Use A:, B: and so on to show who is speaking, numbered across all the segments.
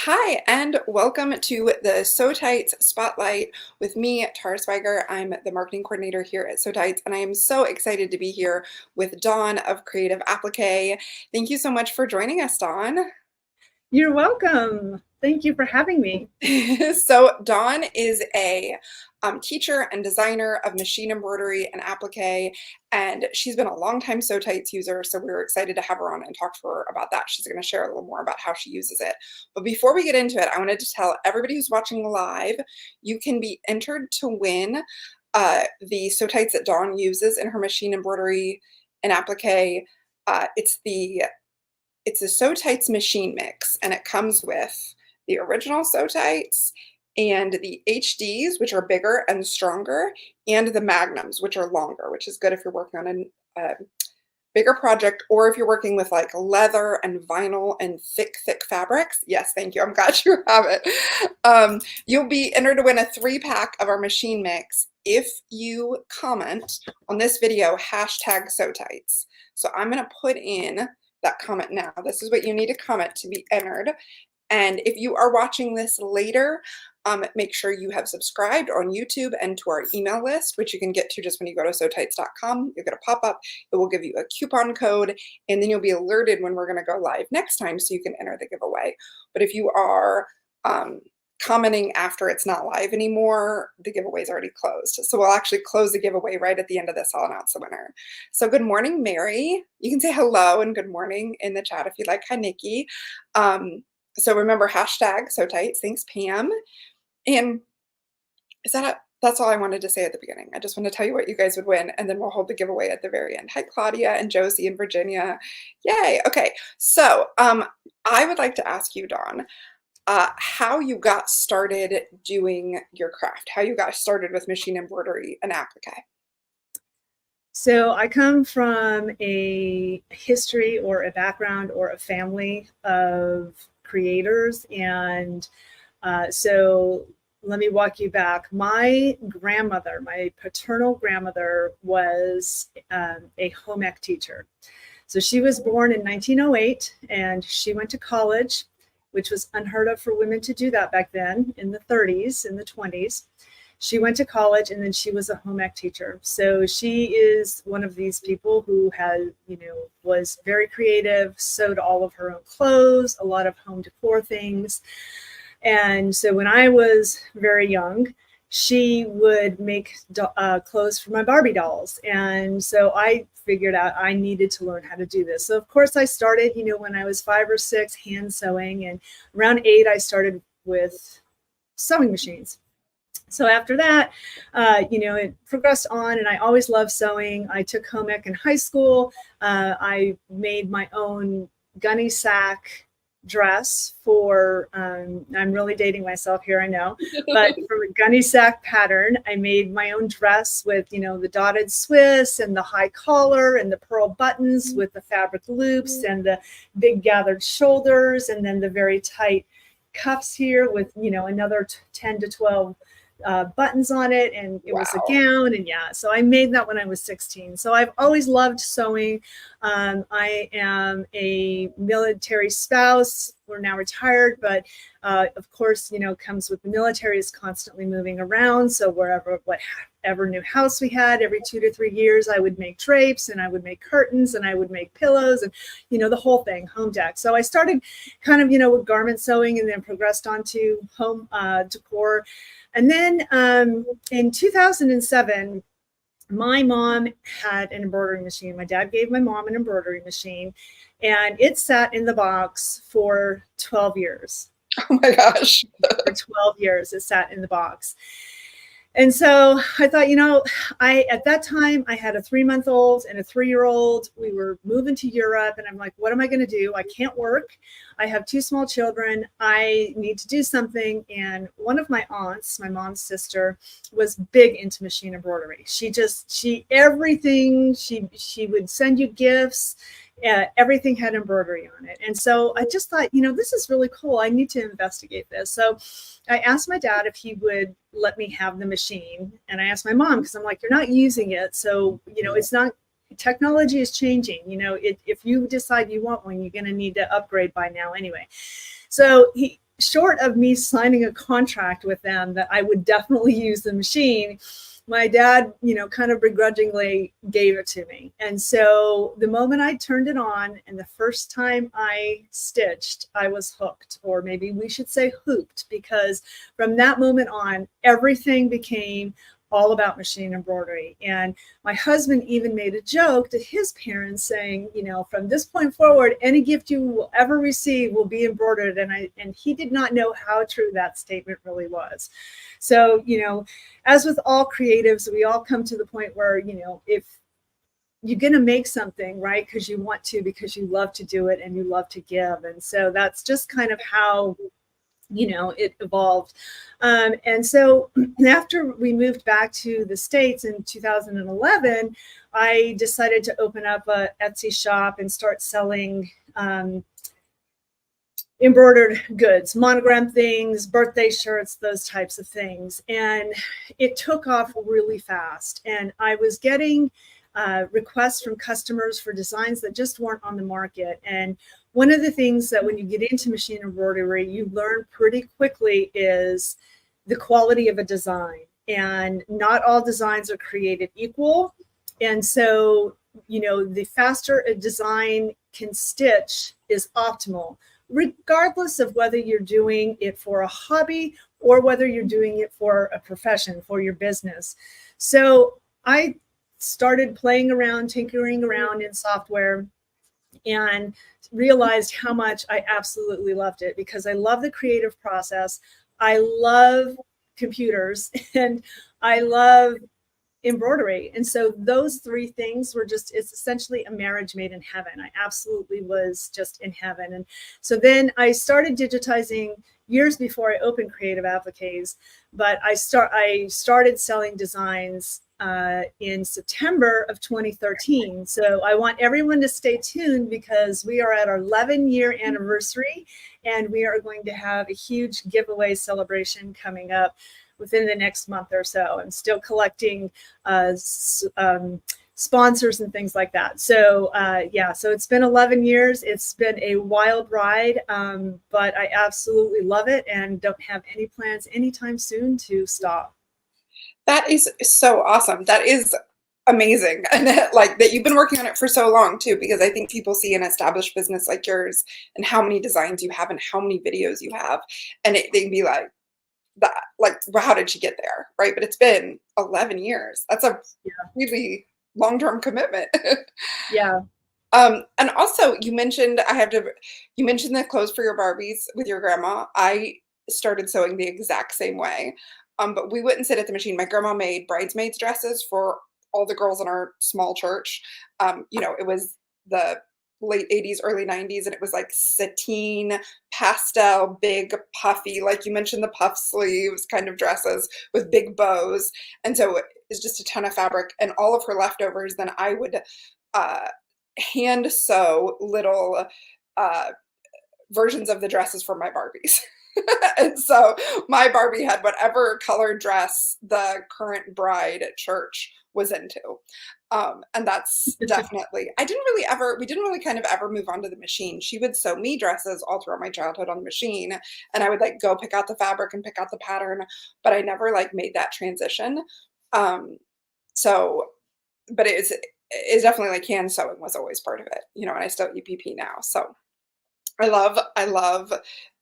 A: Hi, and welcome to the Sew Tites Spotlight with me, Tara Swiger. I'm the marketing coordinator here at Sew Tites, and I am so excited to be here with Dawn of Creative Applique. Thank you so much for joining us, Dawn.
B: You're welcome. Thank you for having me.
A: So Dawn is a teacher and designer of machine embroidery and applique, and she's been a longtime Sew Tites user, so we were excited to have her on and talk to her about that. She's going to share a little more about how she uses it. But before we get into it, I wanted to tell everybody who's watching live, you can be entered to win the Sew Tites that Dawn uses in her machine embroidery and applique. It's a Sew Tites machine mix, and it comes with the original Sew Tites and the HDs, which are bigger and stronger, and the Magnums, which are longer, which is good if you're working on a bigger project or if you're working with like leather and vinyl and thick fabrics. Yes, thank you. I'm glad you have it. You'll be entered to win a 3-pack of our machine mix if you comment on this video, #SewTites. So I'm going to put in that comment now. This is what you need to comment to be entered. And if you are watching this later, make sure you have subscribed on YouTube and to our email list, which you can get to just when you go to SewTites.com. You'll get a pop-up. It will give you a coupon code, and then you'll be alerted when we're going to go live next time so you can enter the giveaway. But if you are commenting after it's not live anymore, the giveaway is already closed. So we'll actually close the giveaway right at the end of this. I'll announce the winner. So good morning, Mary. You can say hello and good morning in the chat if you'd like. Hi, Nikki. So remember, #SewTites. Thanks, Pam. And that's all I wanted to say at the beginning. I just want to tell you what you guys would win, and then we'll hold the giveaway at the very end. Hi, Claudia and Josie and Virginia. Yay. Okay. So I would like to ask you, Dawn, how you got started doing your craft, how you got started with machine embroidery and applique.
B: So I come from a history or a background or a family of creators. And so let me walk you back. My grandmother, my paternal grandmother, was a home ec teacher. So she was born in 1908 and she went to college, which was unheard of for women to do that back then in the 30s, in the 20s. She went to college and then she was a home ec teacher. So she is one of these people who had, was very creative, sewed all of her own clothes, a lot of home decor things. And so when I was very young, she would make clothes for my Barbie dolls. And so I figured out I needed to learn how to do this. So of course I started, when I was 5 or 6, hand sewing, and around 8, I started with sewing machines. So after that, it progressed on, and I always loved sewing. I took home ec in high school. I made my own gunny sack dress for, I'm really dating myself here, I know, but from a gunny sack pattern, I made my own dress with, the dotted Swiss and the high collar and the pearl buttons with the fabric loops and the big gathered shoulders, and then the very tight cuffs here with, another 10 to 12 buttons on it, and it was a gown. And so I made that when I was 16. So I've always loved sewing. I am a military spouse. We're now retired, but of course, comes with the military is constantly moving around. So whatever new house we had, every 2 to 3 years, I would make drapes and I would make curtains and I would make pillows and, the whole thing, home deck. So I started kind of, with garment sewing and then progressed on to home decor. And then in 2007, my mom had an embroidery machine. My dad gave my mom an embroidery machine, and it sat in the box for 12 years.
A: Oh my gosh.
B: For 12 years, it sat in the box. And so I thought, at that time I had a 3-month-old and a 3-year-old. We were moving to Europe, and I'm like, what am I going to do? I can't work. I have 2 small children. I need to do something. And one of my aunts, my mom's sister, was big into machine embroidery. She would send you gifts. Everything had embroidery on it. And so I just thought, this is really cool. I need to investigate this. So I asked my dad if he would let me have the machine. And I asked my mom, because I'm like, you're not using it. So, it's not, technology is changing. If you decide you want one, you're going to need to upgrade by now anyway. So short of me signing a contract with them that I would definitely use the machine, my dad, kind of begrudgingly gave it to me. And so the moment I turned it on and the first time I stitched, I was hooked, or maybe we should say hooped, because from that moment on, everything became all about machine embroidery. And my husband even made a joke to his parents saying, from this point forward, any gift you will ever receive will be embroidered. And he did not know how true that statement really was. So, as with all creatives, we all come to the point where, if you're going to make something, right, because you want to, because you love to do it and you love to give. And so that's just kind of how it evolved. And so after we moved back to the States in 2011, I decided to open up a Etsy shop and start selling embroidered goods, monogram things, birthday shirts, those types of things. And it took off really fast. And I was getting requests from customers for designs that just weren't on the market. And one of the things that when you get into machine embroidery, you learn pretty quickly is the quality of a design. And not all designs are created equal. And so, the faster a design can stitch is optimal, regardless of whether you're doing it for a hobby or whether you're doing it for a profession, for your business. So I started playing around, tinkering around in software, and realized how much I absolutely loved it, because I love the creative process. I love computers and I love embroidery. And so those three things were it's essentially a marriage made in heaven. I absolutely was just in heaven. And so then I started digitizing years before I opened Creative Appliques, but I started selling designs in September of 2013. So I want everyone to stay tuned, because we are at our 11-year anniversary and we are going to have a huge giveaway celebration coming up within the next month or so. I'm still collecting sponsors and things like that. So so it's been 11 years. It's been a wild ride, but I absolutely love it and don't have any plans anytime soon to stop.
A: That is so awesome. That is amazing. And like that you've been working on it for so long too, because I think people see an established business like yours and how many designs you have and how many videos you have, and they'd be like, that, like, well, how did she get there? Right. But it's been 11 years. That's a really long-term commitment.
B: Yeah.
A: And also you mentioned the clothes for your Barbies with your grandma. I started sewing the exact same way. But we wouldn't sit at the machine. My grandma made bridesmaids dresses for all the girls in our small church. It was the late 80s, early 90s, and it was like sateen, pastel, big, puffy, like you mentioned, the puff sleeves kind of dresses with big bows. And so it's just a ton of fabric, and all of her leftovers, then I would hand sew little versions of the dresses for my Barbies. And so my Barbie had whatever color dress the current bride at church was into. And that's definitely, we didn't really kind of ever move on to the machine. She would sew me dresses all throughout my childhood on the machine, and I would like go pick out the fabric and pick out the pattern, but I never like made that transition. But it's definitely like hand sewing was always part of it, and I still EPP now. So I love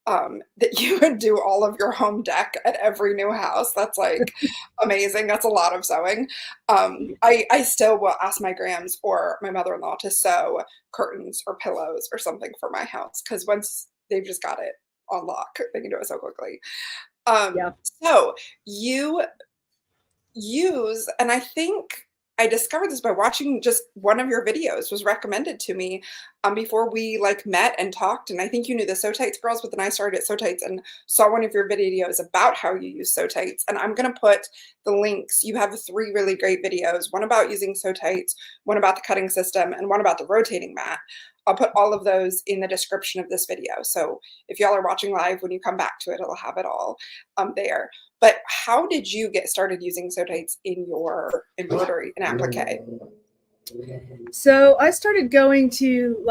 A: that you would do all of your home deck at every new house. That's like amazing. That's a lot of sewing. I still will ask my grams or my mother-in-law to sew curtains or pillows or something for my house, because once they've just got it on lock, they can do it so quickly. So you use, and I think I discovered this by watching just one of your videos, was recommended to me before we like met and talked. And I think you knew the Sew Tites girls, but then I started at Sew Tites and saw one of your videos about how you use Sew Tites. And I'm going to put the links. You have 3 really great videos, one about using Sew Tites, one about the cutting system, and one about the rotating mat. I'll put all of those in the description of this video. So if y'all are watching live, when you come back to it, it'll have it all there. But how did you get started using Sew Tites in your embroidery and applique?
B: So I started going to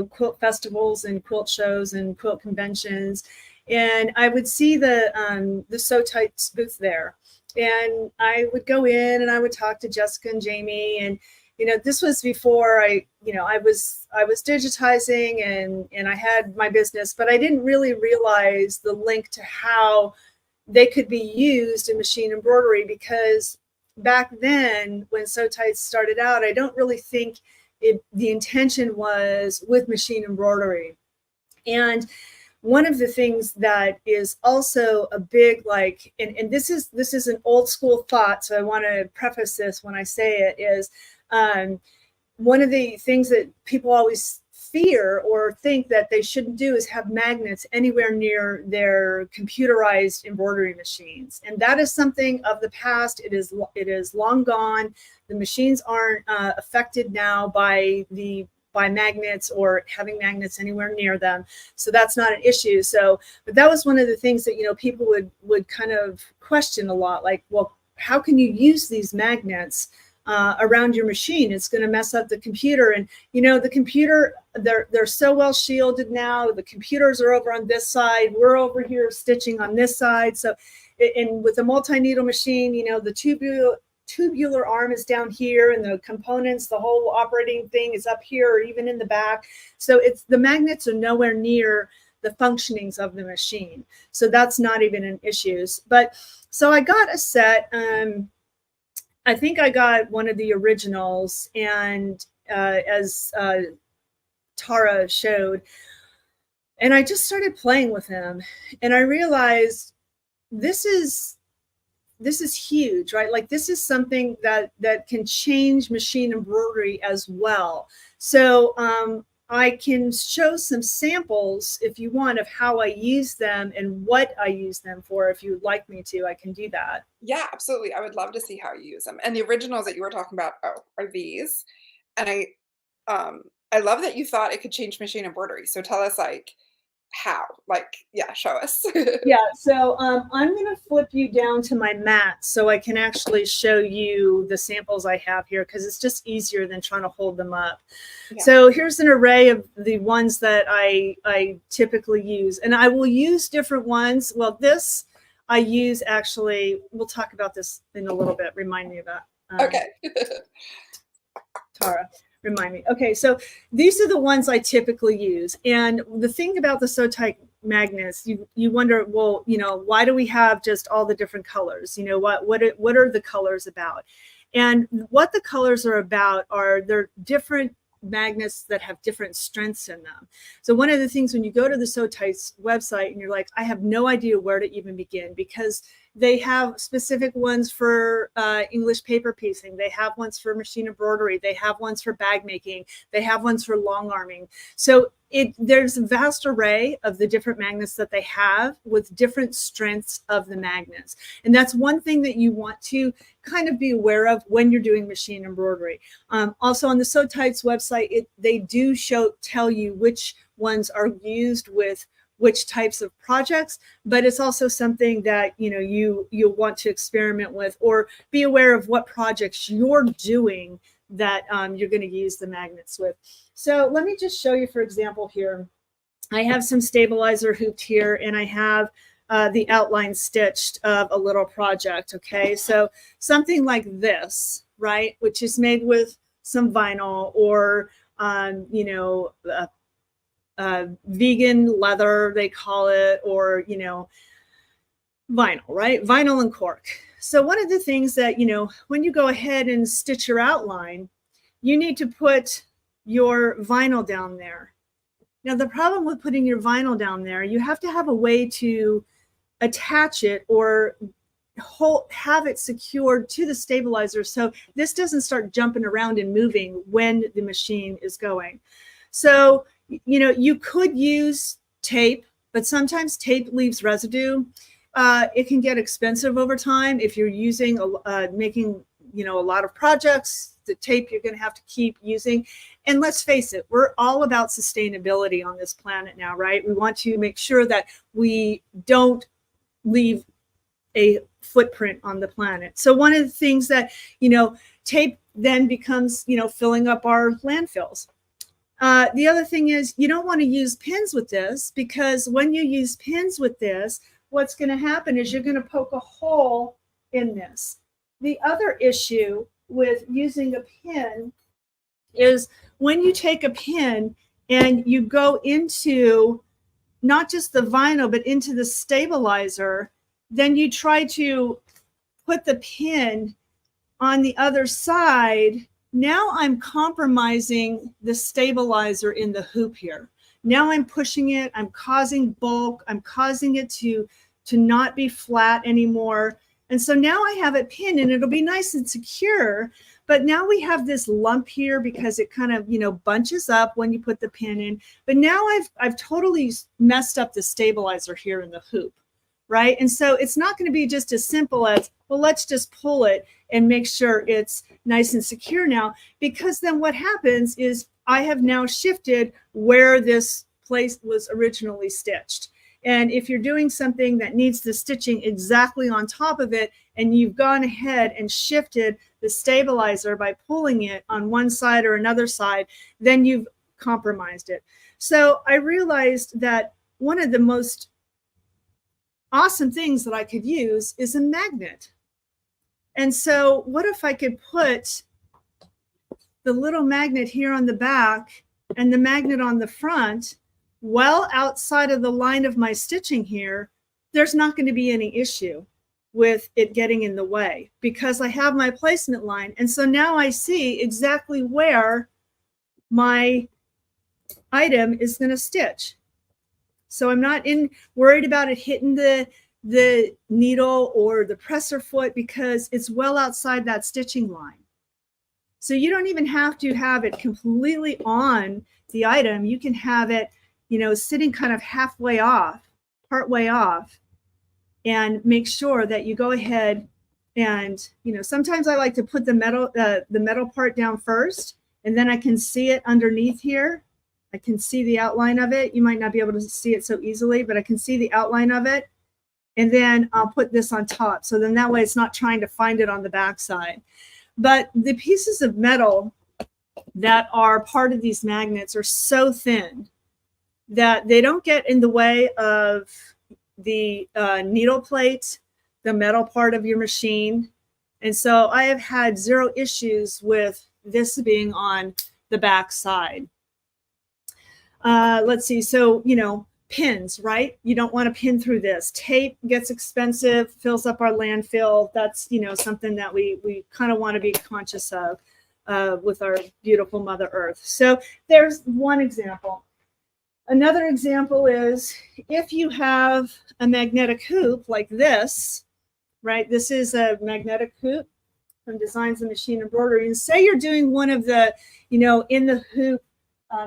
B: quilt festivals and quilt shows and quilt conventions. And I would see the Sew Tites booth there. And I would go in and I would talk to Jessica and Jamie. And, this was before I was digitizing and I had my business, but I didn't really realize the link to how they could be used in machine embroidery, because back then when Sew Tites started out, I don't really think the intention was with machine embroidery. And one of the things that is also a big, like, and this is an old school thought, so I want to preface this when I say it, is one of the things that people always fear or think that they shouldn't do is have magnets anywhere near their computerized embroidery machines. And that is something of the past. It is long gone. The machines aren't affected now by magnets or having magnets anywhere near them. So that's not an issue. So, but that was one of the things that, people would kind of question a lot, like, well, how can you use these magnets around your machine? It's going to mess up the computer. And, the computer, they're so well shielded now. The computers are over on this side. We're over here stitching on this side. So, and with a multi-needle machine, the tubular arm is down here and the components, the whole operating thing is up here or even in the back. So the magnets are nowhere near the functionings of the machine. So that's not even an issue. But so I got a set. I think I got one of the originals, and as Tara showed, and I just started playing with them, and I realized this is huge, right? Like, this is something that can change machine embroidery as well. So I can show some samples if you want of how I use them and what I use them for. If you would like me to, I can do that.
A: Yeah, absolutely. I would love to see how you use them. And the originals that you were talking about, are these. And I love that you thought it could change machine embroidery. So tell us, like, how? Like, yeah, show us.
B: Yeah, so I'm going to flip you down to my mat so I can actually show you the samples I have here, because it's just easier than trying to hold them up. Yeah. So here's an array of the ones that I typically use, and I will use different ones. Well, this I use, actually, we'll talk about this in a little bit. Remind me of that.
A: Okay.
B: Tara, remind me. Okay, so these are the ones I typically use. And the thing about the Sew Tite magnets, you wonder, well, why do we have just all the different colors? What are the colors about? And what the colors are about are they're different magnets that have different strengths in them. So one of the things when you go to the Sew Tites website and you're like, I have no idea where to even begin, because they have specific ones for English paper piecing. They have ones for machine embroidery. They have ones for bag making. They have ones for long arming. So there's a vast array of the different magnets that they have with different strengths of the magnets. And that's one thing that you want to kind of be aware of when you're doing machine embroidery. Also on the Sew Tites website, they do tell you which ones are used with which types of projects, but it's also something that you'll want to experiment with, or be aware of what projects you're doing that you're going to use the magnets with. So let me just show you, for example, here. I have some stabilizer hooped here, and I have the outline stitched of a little project. Okay, so something like this, right, which is made with some vinyl, or vegan leather, they call it, or vinyl, right? Vinyl and cork. So one of the things that when you go ahead and stitch your outline, you need to put your vinyl down there. Now the problem with putting your vinyl down there, you have to have a way to attach it or have it secured to the stabilizer so this doesn't start jumping around and moving when the machine is going. So you could use tape, but sometimes tape leaves residue. It can get expensive over time if you're using making a lot of projects. The tape you're going to have to keep using. And let's face it, we're all about sustainability on this planet now, right? We want to make sure that we don't leave a footprint on the planet. So one of the things that tape then becomes filling up our landfills. The other thing is you don't want to use pins with this, because when you use pins with this, what's going to happen is you're going to poke a hole in this. The other issue with using a pin is when you take a pin and you go into not just the vinyl, but into the stabilizer, then you try to put the pin on the other side. Now I'm compromising the stabilizer in the hoop here. Now I'm pushing it, I'm causing bulk, I'm causing it to not be flat anymore. And so now I have it pinned and it'll be nice and secure, but now we have this lump here because it kind of, bunches up when you put the pin in. But now I've totally messed up the stabilizer here in the hoop, right? And so it's not going to be just as simple as, well, let's just pull it and make sure it's nice and secure now, because then what happens is I have now shifted where this place was originally stitched. And if you're doing something that needs the stitching exactly on top of it, and you've gone ahead and shifted the stabilizer by pulling it on one side or another side, then you've compromised it. So I realized that one of the most awesome things that I could use is a magnet. And so what if I could put the little magnet here on the back and the magnet on the front, well outside of the line of my stitching here? There's not going to be any issue with it getting in the way because I have my placement line. And so now I see exactly where my item is going to stitch. So I'm not worried about it hitting the needle or the presser foot because it's well outside that stitching line. So you don't even have to have it completely on the item. You can have it, sitting kind of halfway off, partway off, and make sure that you go ahead and, sometimes I like to put the metal part down first, and then I can see it underneath here. I can see the outline of it. You might not be able to see it so easily, but I can see the outline of it. And then I'll put this on top. So then that way it's not trying to find it on the backside. But the pieces of metal that are part of these magnets are so thin that they don't get in the way of the needle plate, the metal part of your machine. And so I have had zero issues with this being on the back side. Let's see. So, pins, right? You don't want to pin through this. Tape gets expensive, fills up our landfill. That's, something that we kind of want to be conscious of with our beautiful Mother Earth. So there's one example. Another example is if you have a magnetic hoop like this, right? This is a magnetic hoop from Designs and Machine Embroidery. And say you're doing one of the, in the hoop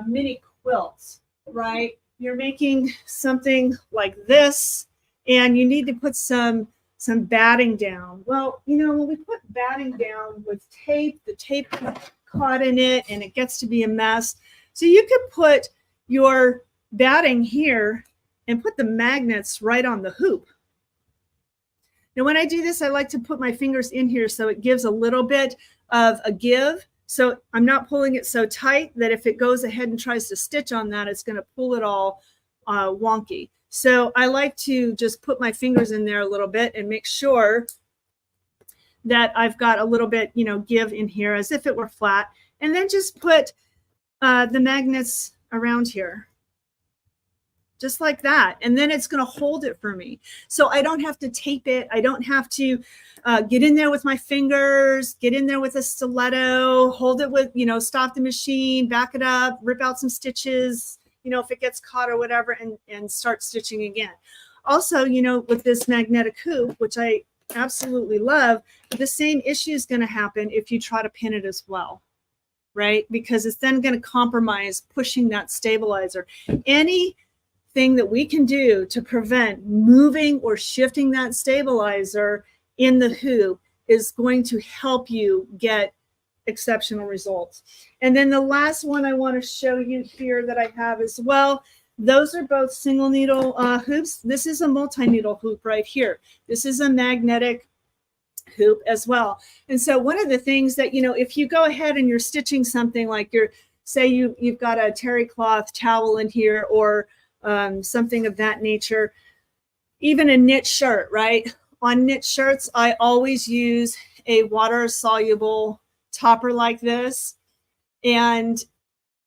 B: mini quilts, right? You're making something like this and you need to put some batting down. Well, when we put batting down with tape, the tape gets caught in it and it gets to be a mess. So you could put your batting here and put the magnets right on the hoop. Now, when I do this, I like to put my fingers in here so it gives a little bit of a give. So I'm not pulling it so tight that if it goes ahead and tries to stitch on that, it's going to pull it all wonky. So I like to just put my fingers in there a little bit and make sure that I've got a little bit, give in here as if it were flat. And then just put the magnets around here, just like that. And then it's going to hold it for me. So I don't have to tape it. I don't have to get in there with my fingers, get in there with a stiletto, hold it with, stop the machine, back it up, rip out some stitches, if it gets caught or whatever, and start stitching again. Also, with this magnetic hoop, which I absolutely love, the same issue is going to happen if you try to pin it as well, right? Because it's then going to compromise pushing that stabilizer. Anything that we can do to prevent moving or shifting that stabilizer in the hoop is going to help you get exceptional results. And then the last one I want to show you here that I have as well, those are both single needle hoops. This is a multi-needle hoop right here. This is a magnetic hoop as well. And so one of the things that, if you go ahead and you're stitching something like you're say you've got a terry cloth towel in here, or something of that nature, even a knit shirt, right? On knit shirts, I always use a water soluble topper like this. And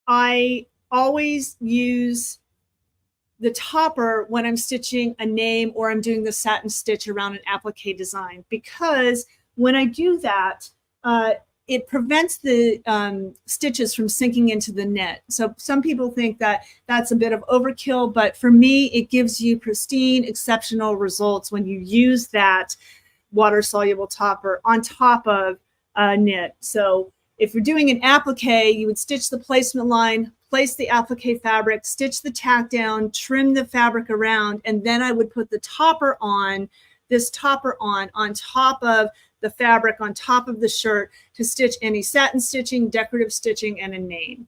B: I always use the topper when I'm stitching a name or I'm doing the satin stitch around an applique design, because when I do that, it prevents the stitches from sinking into the knit. So some people think that that's a bit of overkill, but for me, it gives you pristine, exceptional results when you use that water soluble topper on top of knit. So if you're doing an applique, you would stitch the placement line, place the applique fabric, stitch the tack down, trim the fabric around, and then I would put the topper on, this topper on top of the fabric, on top of the shirt, to stitch any satin stitching, decorative stitching, and a name.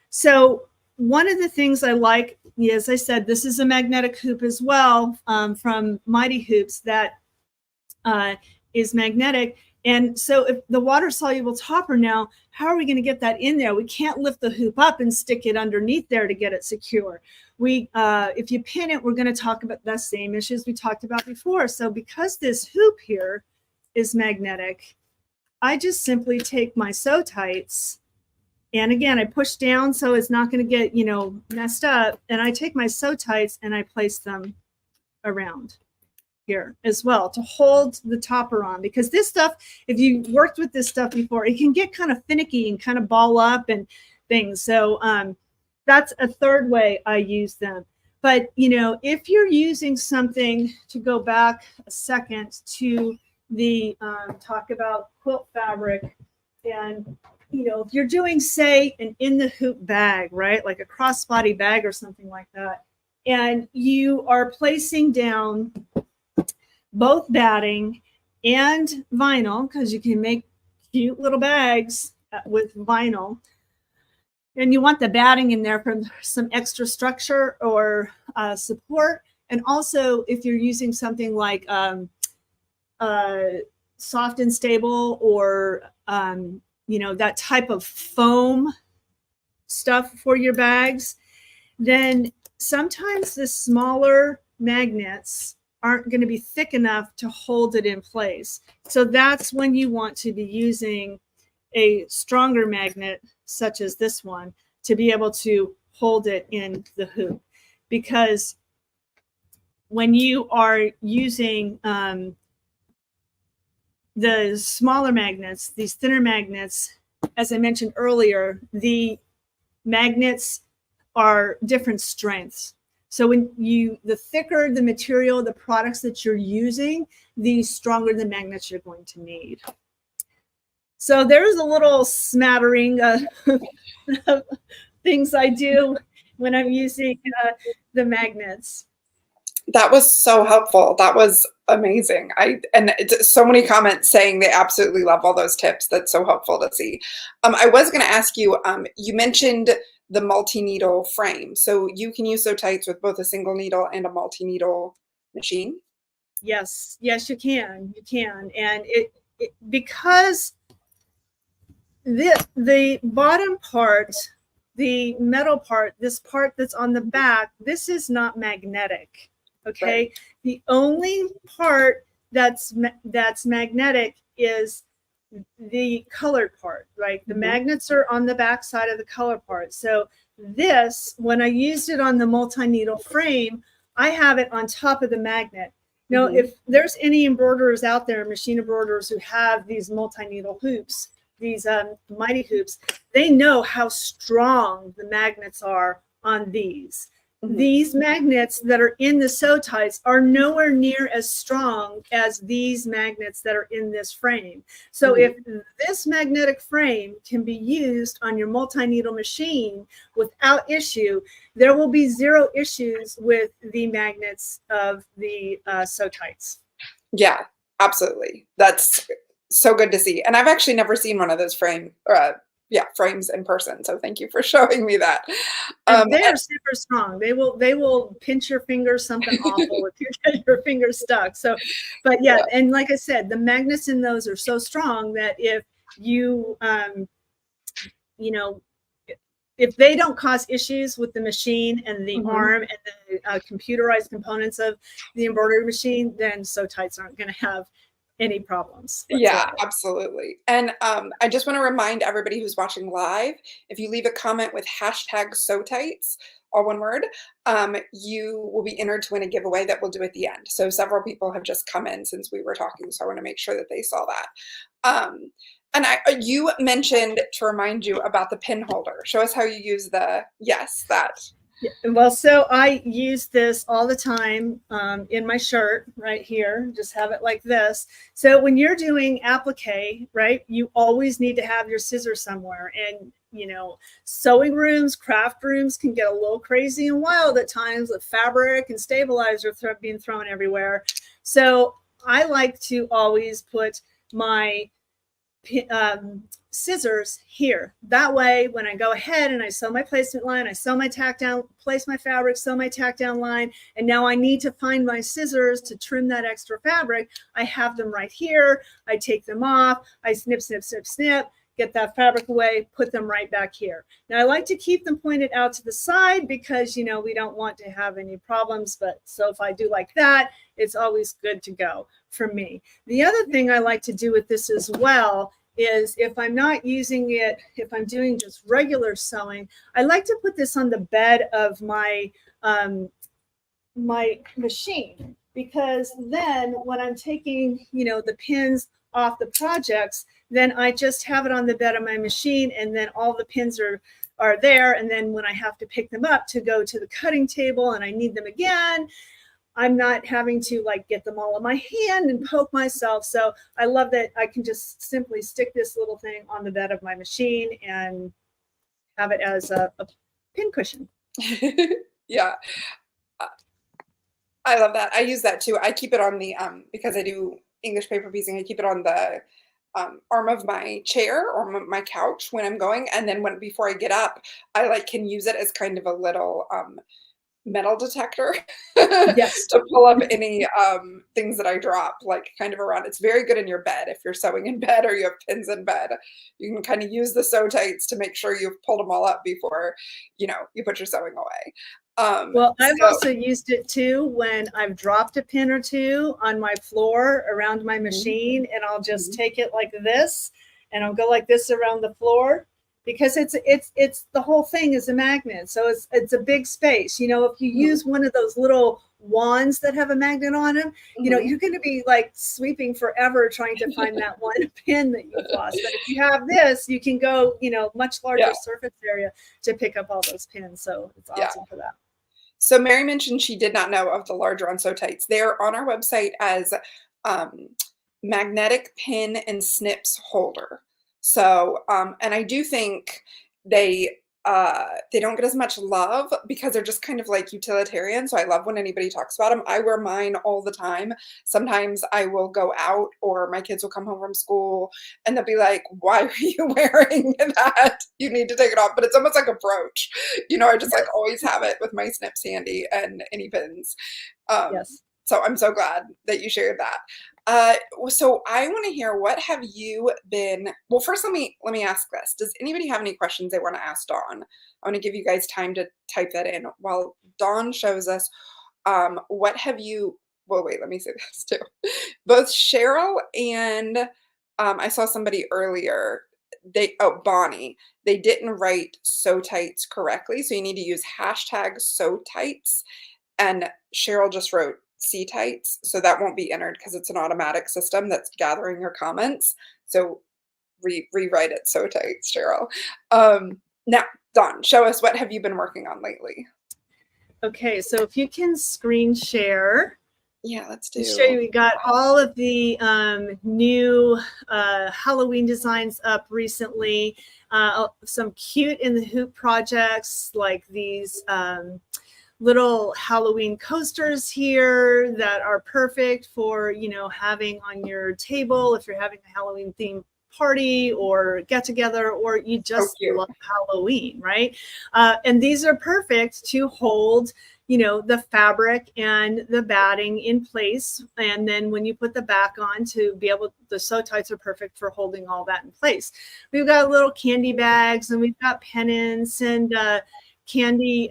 B: So one of the things I like, as I said, this is a magnetic hoop as well, from Mighty Hoops, that is magnetic. And so if the water soluble topper, now, how are we going to get that in there? We can't lift the hoop up and stick it underneath there to get it secure. If you pin it, we're going to talk about the same issues we talked about before. So because this hoop here is magnetic, I just simply take my Sew Tites, and again, I push down so it's not going to get, messed up. And I take my Sew Tites and I place them around here as well to hold the topper on, because this stuff, if you worked with this stuff before, it can get kind of finicky and kind of ball up and things. So that's a third way I use them. But if you're using something, to go back a second to the talk about quilt fabric, and if you're doing, say, an in the hoop bag, right, like a crossbody bag or something like that, and you are placing down both batting and vinyl, because you can make cute little bags with vinyl, and you want the batting in there for some extra structure or support. And also, if you're using something like soft and stable, or that type of foam stuff for your bags, then sometimes the smaller magnets aren't going to be thick enough to hold it in place. So that's when you want to be using a stronger magnet, such as this one, to be able to hold it in the hoop. Because when you are using the smaller magnets, these thinner magnets, as I mentioned earlier, the magnets are different strengths. So the thicker the material, the products that you're using, the stronger the magnets you're going to need. So there's a little smattering of things I do when I'm using the magnets.
A: That was so helpful. That was amazing. And so many comments saying they absolutely love all those tips. That's so helpful to see. I was going to ask you, you mentioned the multi-needle frame. So you can use Sew Tites with both a single needle and a multi-needle machine?
B: Yes, you can. You can. And because the bottom part, the metal part, this part that's on the back, this is not magnetic. Okay. Right. The only part that's magnetic is the colored part, right? The magnets are on the back side of the color part. So this, when I used it on the multi-needle frame, I have it on top of the magnet. Now, if there's any embroiderers out there, machine embroiderers, who have these multi-needle hoops, these Mighty Hoops, they know how strong the magnets are on these. These magnets that are in the Sew Tites are nowhere near as strong as these magnets that are in this frame. So if this magnetic frame can be used on your multi-needle machine without issue, there will be zero issues with the magnets of the Sew Tites.
A: Yeah, absolutely. That's so good to see. And I've actually never seen one of those frames in person. So thank you for showing me that.
B: They are super strong. They will pinch your fingers something awful if you get your fingers stuck. So, but yeah, and like I said, the magnets in those are so strong that if you, if they don't cause issues with the machine and the
A: Mhm.
B: arm and the computerized components of the embroidery machine, then Sew Tites aren't going to have any problems
A: Yeah,
B: whatsoever.
A: absolutely. And I just want to remind everybody who's watching live, if you leave a comment with hashtag SewTites, all one word, you will be entered to win a giveaway that we'll do at the end. So several people have just come in since we were talking, so I want to make sure that they saw that. And you mentioned to remind you about the pin holder. Show us how you use yes, that.
B: Yeah, well, so I use this all the time in my shirt right here. Just have it like this. So when you're doing applique, right, you always need to have your scissors somewhere. And, you know, sewing rooms, craft rooms can get a little crazy and wild at times with fabric and stabilizer being thrown everywhere. So I like to always put my scissors here. That way, when I go ahead and I sew my placement line, I sew my tack down, place my fabric, sew my tack down line, and now I need to find my scissors to trim that extra fabric, I have them right here. I take them off, I snip, snip, snip, snip, get that fabric away, put them right back here. Now I like to keep them pointed out to the side because, you know, we don't want to have any problems, but so if I do like that, it's always good to go for me. The other thing I like to do with this as well is if I'm not using it, if I'm doing just regular sewing, I like to put this on the bed of my my machine, because then when I'm taking, you know, the pins off the projects, then I just have it on the bed of my machine, and then all the pins are there. And then when I have to pick them up to go to the cutting table and I need them again, I'm not having to like get them all in my hand and poke myself. So I love that I can just simply stick this little thing on the bed of my machine and have it as a pin cushion.
A: Yeah. I love that. I use that too. I keep it on the because I do English paper piecing. I keep it on the arm of my chair or my couch when I'm going, and then before I get up, I like can use it as kind of a little metal detector
B: Yes.
A: to pull up any things that I drop, like kind of around. It's very good in your bed if you're sewing in bed or you have pins in bed. You can kind of use the Sew Tites to make sure you've pulled them all up before, you know, you put your sewing away.
B: Well, I've also used it too when I've dropped a pin or two on my floor around my machine, and I'll just take it like this and I'll go like this around the floor, because it's the whole thing is a magnet. So it's a big space. You know, if you use one of those little wands that have a magnet on them, you know, you're going to be like sweeping forever trying to find that one pin that you've lost. But if you have this, you can go, you know, much larger surface area to pick up all those pins. So it's awesome for that.
A: So Mary mentioned she did not know of the larger on Sew Tites. They're on our website as magnetic pin and snips holder. So, and I do think they don't get as much love because they're just kind of like utilitarian. So I love when anybody talks about them. I wear mine all the time. Sometimes I will go out or my kids will come home from school and they'll be like, why are you wearing that? You need to take it off. But it's almost like a brooch. You know, I just like always have it with my snips handy and any pins. So I'm so glad that you shared that. So I want to hear, what have you been, well, first let me ask this. Does anybody have any questions they want to ask Dawn? I want to give you guys time to type that in while Dawn shows us what have you, well, wait, let me say this too. Both Cheryl and I saw somebody earlier, Bonnie, they didn't write Sew Tites correctly. So you need to use hashtag Sew Tites, and Cheryl just wrote SewTites, so that won't be entered because it's an automatic system that's gathering your comments. So rewrite it Sew Tites, Cheryl. Now, Dawn, show us, what have you been working on lately?
B: Okay, so if you can screen share.
A: Yeah, let's do.
B: Show you, we got all of the new Halloween designs up recently. Some cute in the hoop projects, like these little Halloween coasters here that are perfect for, you know, having on your table if you're having a Halloween themed party or get together, or you just love Halloween, right? And these are perfect to hold, the fabric and the batting in place. And then when you put the back on to be able, the Sew Tites are perfect for holding all that in place. We've got little candy bags, and we've got pennants and candy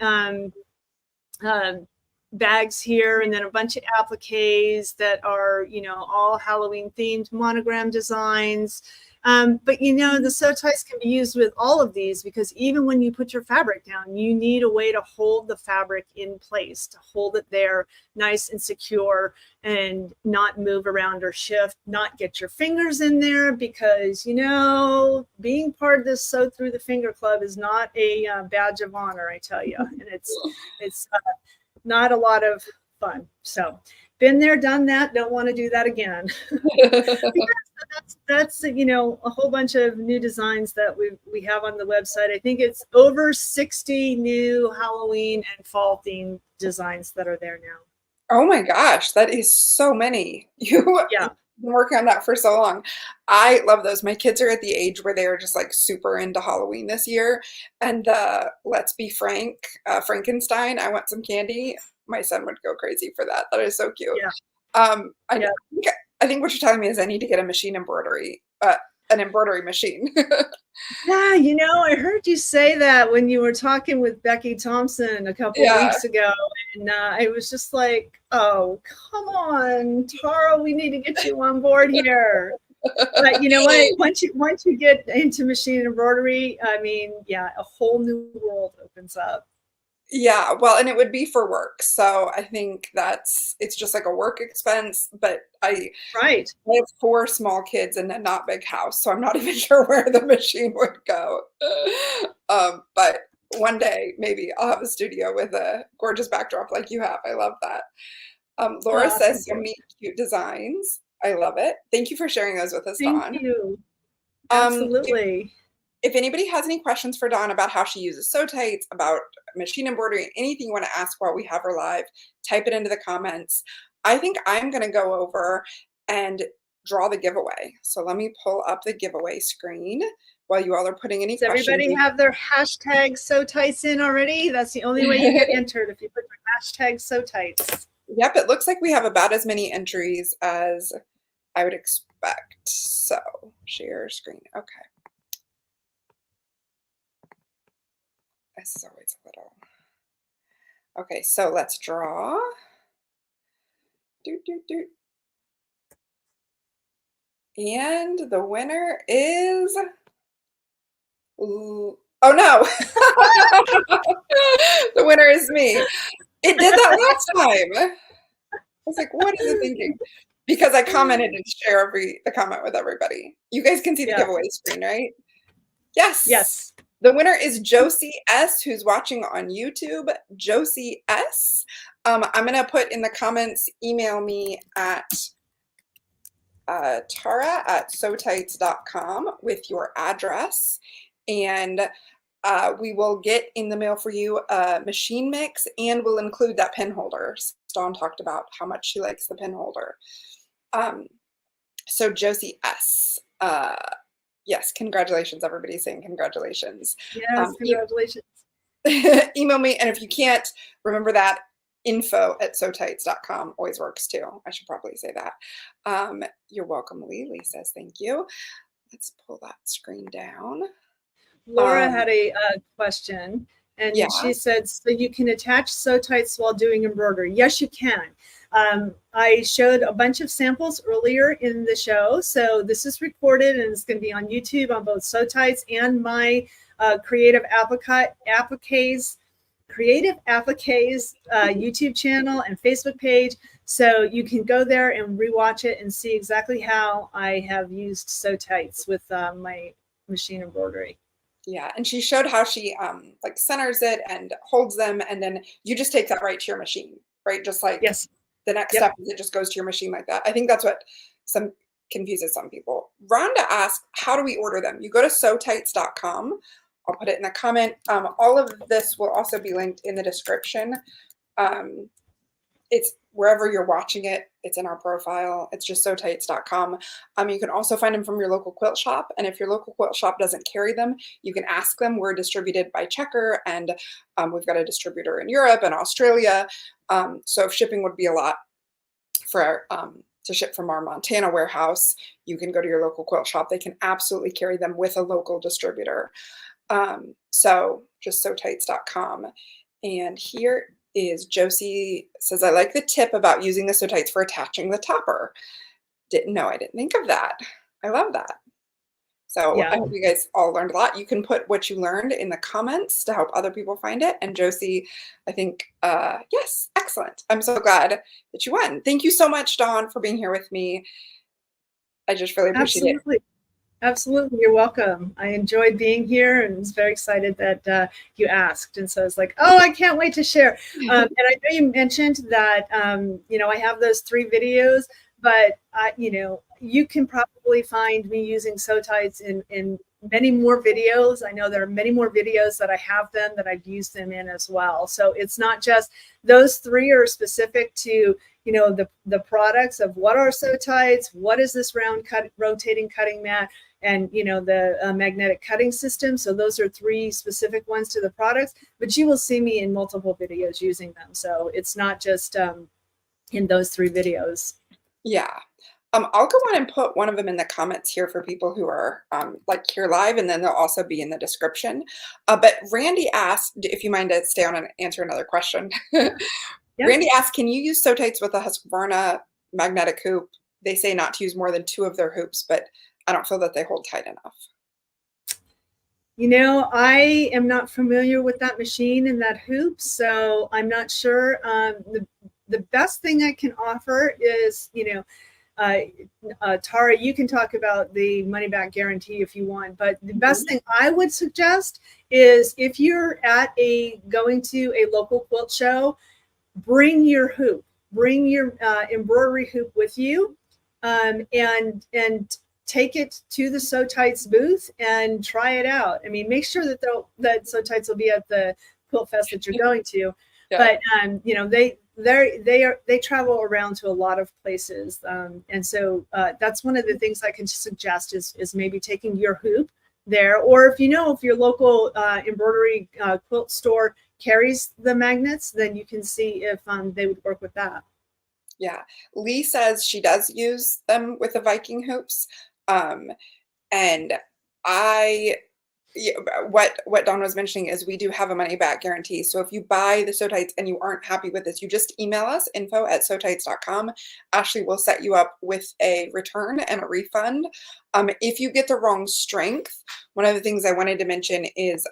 B: bags here, and then a bunch of appliques that are, all Halloween themed, monogram designs. But the Sew Tites can be used with all of these, because even when you put your fabric down, you need a way to hold the fabric in place, to hold it there nice and secure and not move around or shift, not get your fingers in there, because, being part of this Sew Through the Finger Club is not a badge of honor, I tell you. And it's not a lot of fun. So been there, done that, don't want to do that again. That's a whole bunch of new designs that we have on the website. I think it's over 60 new Halloween and fall themed designs that are there now.
A: Oh my gosh, that is so many. You've been working on that for so long. I love those. My kids are at the age where they're just like super into Halloween this year. And Let's Be Frank, Frankenstein, I Want Some Candy. My son would go crazy for that. That is so cute.
B: Yeah.
A: I think what you're telling me is I need to get a machine embroidery, an embroidery machine.
B: Yeah, I heard you say that when you were talking with Becky Thompson a couple of weeks ago, and I was just like, oh, come on, Tara, we need to get you on board here. But you know what? Once you get into machine embroidery, I mean, a whole new world opens up.
A: Yeah, well, and it would be for work. So I think it's just like a work expense, but I have 4 small kids and a not big house, so I'm not even sure where the machine would go. But one day, maybe I'll have a studio with a gorgeous backdrop like you have. I love that. Laura says so many cute designs. I love it. Thank you for sharing those with us, Dawn.
B: Thank you. Absolutely.
A: If anybody has any questions for Dawn about how she uses Sew Tites, about machine embroidery, anything you want to ask while we have her live, type it into the comments. I think I'm going to go over and draw the giveaway. So let me pull up the giveaway screen while you all are putting any questions.
B: Does everybody have their hashtag Sew Tites in already? That's the only way you get entered, if you put your hashtag Sew Tites.
A: Yep, it looks like we have about as many entries as I would expect. So share screen. Okay. This is always a little. Okay, so let's draw. And the winner is. Oh no! The winner is me. It did that last time. I was like, what is it thinking? Because I commented and share the comment with everybody. You guys can see the giveaway screen, right? Yes.
B: Yes.
A: The winner is Josie S, who's watching on YouTube. Josie S. I'm going to put in the comments, email me at tara@sewtites.com with your address. And we will get in the mail for you a machine mix, and we'll include that pin holder. Dawn talked about how much she likes the pin holder. So Josie S. Yes, congratulations. Everybody's saying congratulations.
B: Yes, congratulations.
A: Email me, and if you can't, remember that info@sewtites.com always works too. I should probably say that. You're welcome, Lily says thank you. Let's pull that screen down.
B: Laura had a question, and she said, so you can attach Sew Tites while doing embroidery? Yes, you can. I showed a bunch of samples earlier in the show. So this is recorded, and it's going to be on YouTube on both Sew Tites and my Creative Appliques YouTube channel and Facebook page. So you can go there and rewatch it and see exactly how I have used Sew Tites with my machine embroidery.
A: Yeah, and she showed how she like centers it and holds them, and then you just take that right to your machine, right? Just like the next step is it just goes to your machine like that. I think that's what confuses some people. Rhonda asked, how do we order them? You go to SewTites.com. I'll put it in the comment. All of this will also be linked in the description. It's wherever you're watching it, it's in our profile. It's just SewTites.com. You can also find them from your local quilt shop. And if your local quilt shop doesn't carry them, you can ask them. We're distributed by Checker, and we've got a distributor in Europe and Australia. So if shipping would be a lot for to ship from our Montana warehouse, you can go to your local quilt shop. They can absolutely carry them with a local distributor. So just SewTites.com. And here is Josie says, I like the tip about using the Sew Tites for attaching the topper. Didn't know, I didn't think of that. I love that. So
B: Yeah.
A: I hope you guys all learned a lot. You can put what you learned in the comments to help other people find it. And Josie, I think, yes, excellent. I'm so glad that you won. Thank you so much, Dawn, for being here with me. I just really appreciate it.
B: Absolutely. You're welcome. I enjoyed being here and was very excited that you asked. And so I was like, oh, I can't wait to share. And I know you mentioned that, I have those 3 videos, but, you can probably find me using Sew Tites in many more videos. I know there are many more videos that I have them that I've used them in as well. So it's not just those 3 are specific to the products of what are Sew Tites, what is this rotating cutting mat, and the magnetic cutting system. So those are 3 specific ones to the products, but you will see me in multiple videos using them. So it's not just in those 3 videos.
A: Yeah. I'll go on and put one of them in the comments here for people who are like here live, and then they'll also be in the description. But Randy asked, if you mind to stay on and answer another question.
B: Yeah.
A: Randy asked, can you use Sew Tites with a Husqvarna magnetic hoop? They say not to use more than 2 of their hoops, but I don't feel that they hold tight enough.
B: I am not familiar with that machine and that hoop, so I'm not sure. The best thing I can offer is, Tara, you can talk about the money back guarantee if you want, but the best thing I would suggest is if you're going to a local quilt show, bring your hoop, bring your embroidery hoop with you, and take it to the Sew Tites booth and try it out. I mean, make sure that Sew Tites will be at the quilt fest that you're going to. Yeah. But they travel around to a lot of places, and so that's one of the things I can suggest is maybe taking your hoop there, or if your local embroidery quilt store carries the magnets, then you can see if they would work with that.
A: Yeah, Lee says she does use them with the Viking hoops, and what Dawn was mentioning is we do have a money back guarantee. So if you buy the Sew Tites and you aren't happy with this, you just email us info@sewtites.com. Ashley will set you up with a return and a refund. If you get the wrong strength, one of the things I wanted to mention is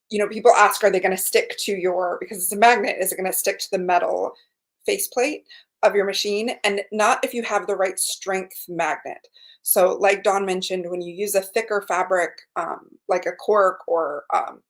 A: people ask, are they going to stick to because it's a magnet, is it going to stick to the metal faceplate of your machine? And not if you have the right strength magnet. So like Dawn mentioned, when you use a thicker fabric, like a cork or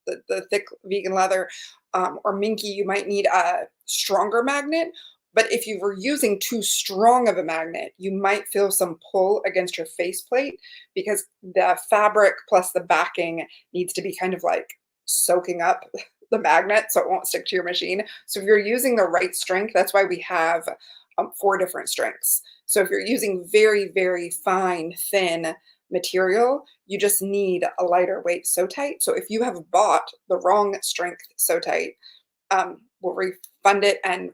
A: the thick vegan leather or minky, you might need a stronger magnet. But if you were using too strong of a magnet, you might feel some pull against your faceplate because the fabric plus the backing needs to be kind of like soaking up the magnet so it won't stick to your machine. So if you're using the right strength, that's why we have 4 different strengths. So if you're using very, very fine, thin material, you just need a lighter weight Sew Tite. So if you have bought the wrong strength Sew Tite, we'll refund it and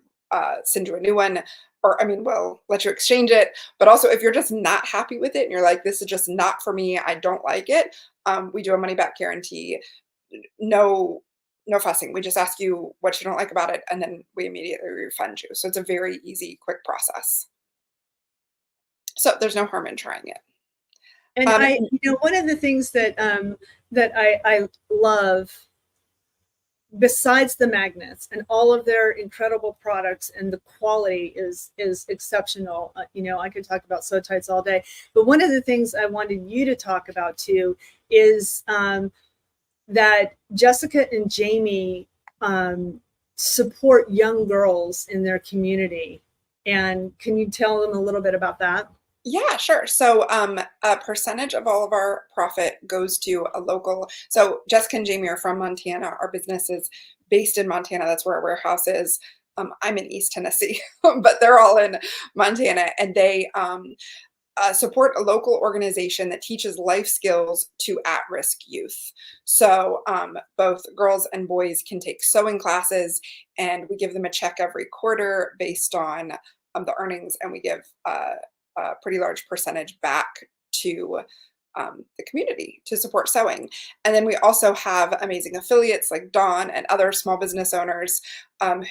A: send you a new one. Or, we'll let you exchange it. But also, if you're just not happy with it and you're like, this is just not for me, I don't like it, we do a money back guarantee. No fussing. We just ask you what you don't like about it, and then we immediately refund you. So it's a very easy, quick process. So there's no harm in trying it.
B: And one of the things that I love, besides the magnets and all of their incredible products, and the quality is exceptional. I could talk about Sew Tites all day, but one of the things I wanted you to talk about too is that Jessica and Jamie support young girls in their community. And can you tell them a little bit about that?
A: Yeah, sure. So a percentage of all of our profit goes to a local. So Jessica and Jamie are from Montana. Our business is based in Montana. That's where our warehouse is. I'm in East Tennessee, but they're all in Montana, and they support a local organization that teaches life skills to at-risk youth. So both girls and boys can take sewing classes, and we give them a check every quarter based on the earnings, and we give a pretty large percentage back to the community to support sewing. And then we also have amazing affiliates like Dawn and other small business owners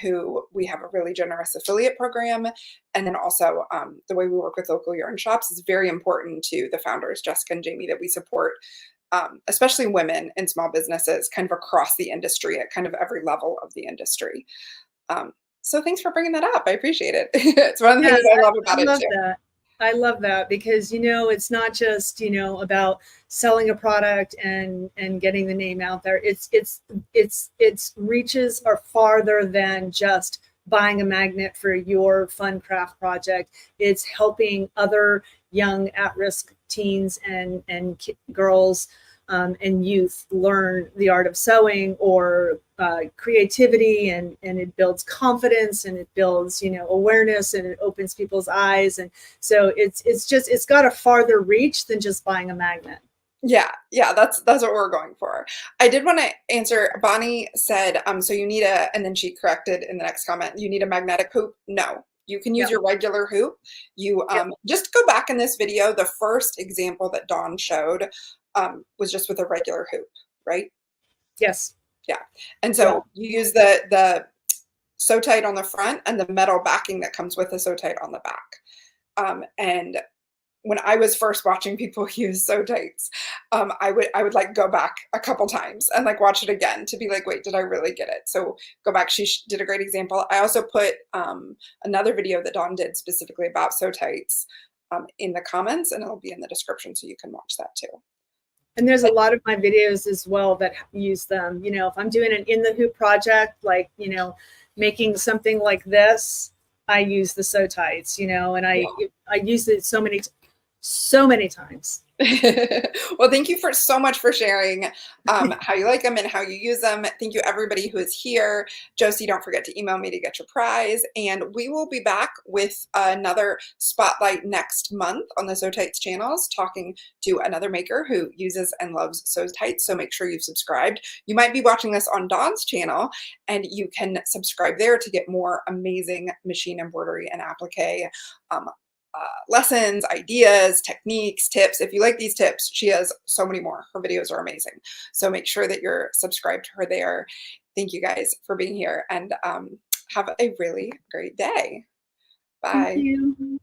A: who we have a really generous affiliate program. And then also the way we work with local yarn shops is very important to the founders, Jessica and Jamie, that we support especially women in small businesses kind of across the industry at kind of every level of the industry. So thanks for bringing that up. I appreciate it. It's one of the things I love about it too.
B: That. I love that because, it's not just, about selling a product and getting the name out there. It's reaches are farther than just buying a magnet for your fun craft project. It's helping other young at-risk teens and girls and youth learn the art of sewing or creativity, and it builds confidence, and it builds awareness, and it opens people's eyes. And so it's got a farther reach than just buying a magnet.
A: Yeah, that's what we're going for. I did want to answer. Bonnie said, so you need and then she corrected in the next comment, you need a magnetic hoop. No, you can use your regular hoop. You just go back in this video. The first example that Dawn showed was just with a regular hoop, right?
B: Yes.
A: Yeah. And so you use the Sew Tite on the front and the metal backing that comes with the Sew Tite on the back. And when I was first watching people use Sew Tites, I would like go back a couple times and like watch it again to be like, wait, did I really get it? So go back. She did a great example. I also put another video that Dawn did specifically about Sew Tites in the comments, and it'll be in the description so you can watch that too.
B: And there's a lot of my videos as well that use them. If I'm doing an in the hoop project, like, making something like this, I use the Sew Tites, and I use it so many times.
A: Well, thank you so much for sharing how you like them and how you use them. Thank you everybody who is here. Josie, don't forget to email me to get your prize. And we will be back with another spotlight next month on the Sew Tites channels, talking to another maker who uses and loves Sew Tites. So make sure you've subscribed. You might be watching this on Dawn's channel, and you can subscribe there to get more amazing machine embroidery and applique lessons, ideas, techniques, tips. If you like these tips, she has so many more. Her videos are amazing. So make sure that you're subscribed to her there. Thank you guys for being here, and have a really great day. Bye.
B: Thank you.